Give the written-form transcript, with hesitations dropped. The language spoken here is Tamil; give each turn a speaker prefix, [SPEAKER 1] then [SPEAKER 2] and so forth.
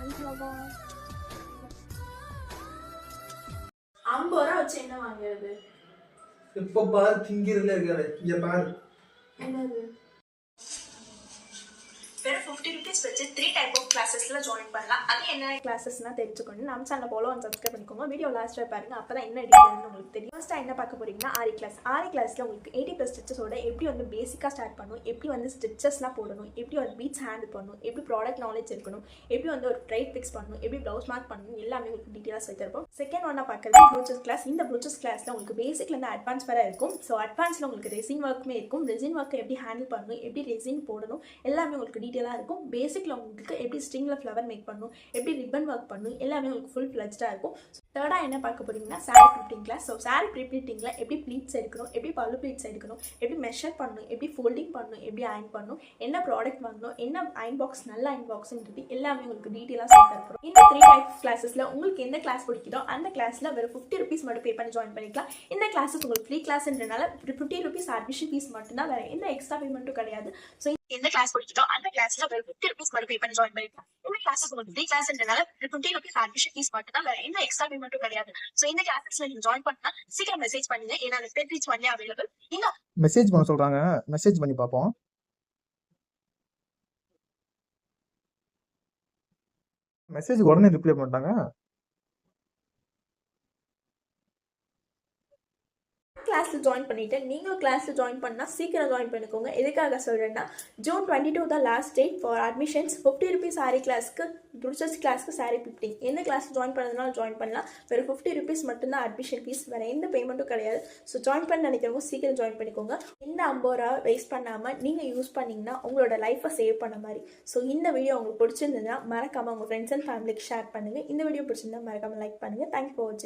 [SPEAKER 1] வாங்கிக்கலாமா?
[SPEAKER 2] 50 ரூபா வச்சு என்ன வாங்குறது?
[SPEAKER 3] இப்ப பாரு திங்கிறதுல இருக்காரு. இங்க பாரு.
[SPEAKER 2] என்னது? வெறும் 50 rupees வச்சு 3 டைப் ஆஃப் கிளாஸஸ்ல ஜாயின் பண்ணலாம். அது என்ன கிளாஸஸ்னா தெரிஞ்சுக்கணும். நம்ம சேனல் ஃபாலோ அண்ட் சப்ஸ்கிரைப் பண்ணிக்கோங்க. வீடியோ லாஸ்ட் வரை பாருங்க. அப்பதான் என்ன டீடைல்னு உங்களுக்கு தெரியும். ஃபர்ஸ்ட் என்ன பார்க்க போறீங்கன்னா ஆரி கிளாஸ். ஆரி கிளாஸ்ல உங்களுக்கு 80+ ஸ்டிச்சஸோட எப்படி வந்து பேசிக்கா ஸ்டார்ட் பண்ணணும், எப்படி வந்து ஸ்டிச்சஸ்லாம் போடணும், எப்படி ஒரு பீட்ஸ் ஹேண்டில் பண்ணணும், எப்படி ப்ராடக்ட் நாலேஜ் இருக்கணும், எப்படி வந்து ஒரு ட்ரைட் ஃபிக்ஸ் பண்ணணும், எப்படி ப்ளவுஸ் மார்க் பண்ணணும், எல்லாமே உங்களுக்கு டீடைலா சொல்லி தருவோம். செகண்ட் ஒன்னா பார்க்கறது ப்ளூச்சஸ் கிளாஸ். இந்த ப்ளூச்சஸ் கிளாஸ்ல உங்களுக்கு பேசிக்ல இருந்து அட்வான்ஸ் வரை இருக்கும். ஸோ அட்வான்ஸ்ல உங்களுக்கு ரெசின் ஒர்க்குமே இருக்கும். ரெசின் ஒர்க்கை எப்படி ஹேண்டில் பண்ணணும், எப்படி ரெசின் போடணும், எல்லாமே உங்களுக்கு டீடைலா இருக்கும். பேசிக்ல உங்களுக்கு எப்படி ஸ்ட்ரிங்ல ஃப்ளவர் மேக் பண்ணணும், எப்படி ரிப்பன் ஒர்க் பண்ணணும், எல்லாமே உங்களுக்கு ஃபுல் ஃபிளஜ்டா இருக்கும். தேர்டா என்ன பார்க்க போறீங்கன்னா சாரி ப்ரிப்டிங் கிளாஸ். ஸோ சாரி ப்ரிப்டிங்ல எப்படி ப்ளீட்ஸ் எடுக்கணும், எப்படி பல்லு ப்ளீட்ஸ் எடுக்கணும், எப்படி மெஷர் பண்ணணும், எப்படி ஃபோல்டிங் பண்ணணும், எப்படி அயன் பண்ணணும், என்ன ப்ராடக்ட் வாங்கணும், என்ன அயன் பாக்ஸ் நல்ல அயன் பாக்ஸ்ன்றது எல்லாமே உங்களுக்கு டீடைலா சொல்லி தருவோம். இந்த 3 டைப் கிளாஸஸ்ல உங்களுக்கு எந்த கிளாஸ் பிடிக்குதோ அந்த கிளாஸ்ல வெறும் 50 rupees மட்டும் பே பண்ணி ஜாயின் பண்ணிக்கலாம். இந்த கிளாஸஸ் உங்களுக்கு ஃப்ரீ கிளாஸ்ன்றனால 50 rupees அட்மிஷன் ஃபீஸ் மட்டும்தான், வேற எந்த எக்ஸ்ட்ரா பேமெண்ட்டும் கிடையாது. ஸோ எந்த கிளாஸ் பிடிக்குதோ அந்த கிளாஸ்ல வெறும் 50 rupees மட்டும் பே பண்ணி ஜாயின் பண்ணிக்கலாம். இந்த கிளாஸஸ் உங்களுக்கு ஃப்ரீ கிளாஸ்ன்றனால 50 rupees அட்மிஷன் ஃபீஸ் மட்டும்தான், வேற எந்த எக்ஸ்ட்ரா பேமெண்ட்டும் கிடையாது. ஸோ இந்த கிளாஸஸ்ல நீங்க ஜாயின் பண்ணா சீக்கிரம் மெசேஜ் பண்ணுங்க. ஏன்னா பெட் ரீச் பண்ணி அவைலபிள். இந்த
[SPEAKER 4] மெசேஜ் பண்ண சொல்றாங்க. மெசேஜ் பண்ணி பார்ப்போம். மெசேஜ் உடனே ரிப்ளை பண்ணிட்டாங்க.
[SPEAKER 1] கிளாஸ்ல ஜாயின் பண்ணிட்டு நீங்களும் கிளாஸ்ல ஜாயின் பண்ணா சீக்கிரம் ஜாயின் பண்ணிக்கோங்க. எதுக்காக சொல்றேன்னா ஜூன் 22 தான் last date for admissions. 50 rupees sorry கிளாஸ்க்கு, ப்ளூச்சஸ் கிளாஸ்க்கு சாரி 50. எந்த கிளாஸ் ஜாயின் பண்ணதுனாலும் ஜாயின் பண்ணலாம். வெறும் 50 rupees மட்டும்தான் அட்மிஷன் ஃபீஸ், வேற எந்த பேமெண்ட்டும் கிடையாது. ஸோ ஜாயின் பண்ண நினைக்கிறவங்க சீக்கிரம் ஜாயின் பண்ணிக்கோங்க. இந்த 50 ரூபா வேஸ்ட் பண்ணாம நீங்க யூஸ் பண்ணீங்கன்னா உங்களோட லைஃபை சேவ் பண்ண மாதிரி. ஸோ இந்த வீடியோ உங்களுக்கு பிடிச்சிருந்ததுன்னா மறக்காம உங்க ஃப்ரெண்ட்ஸ் அண்ட் ஃபேமிலிக்கு ஷேர் பண்ணுங்க. இந்த வீடியோ பிடிச்சிருந்தா மறக்காம லைக் பண்ணுங்க. தேங்க்யூ ஃபார் வாட்சிங்.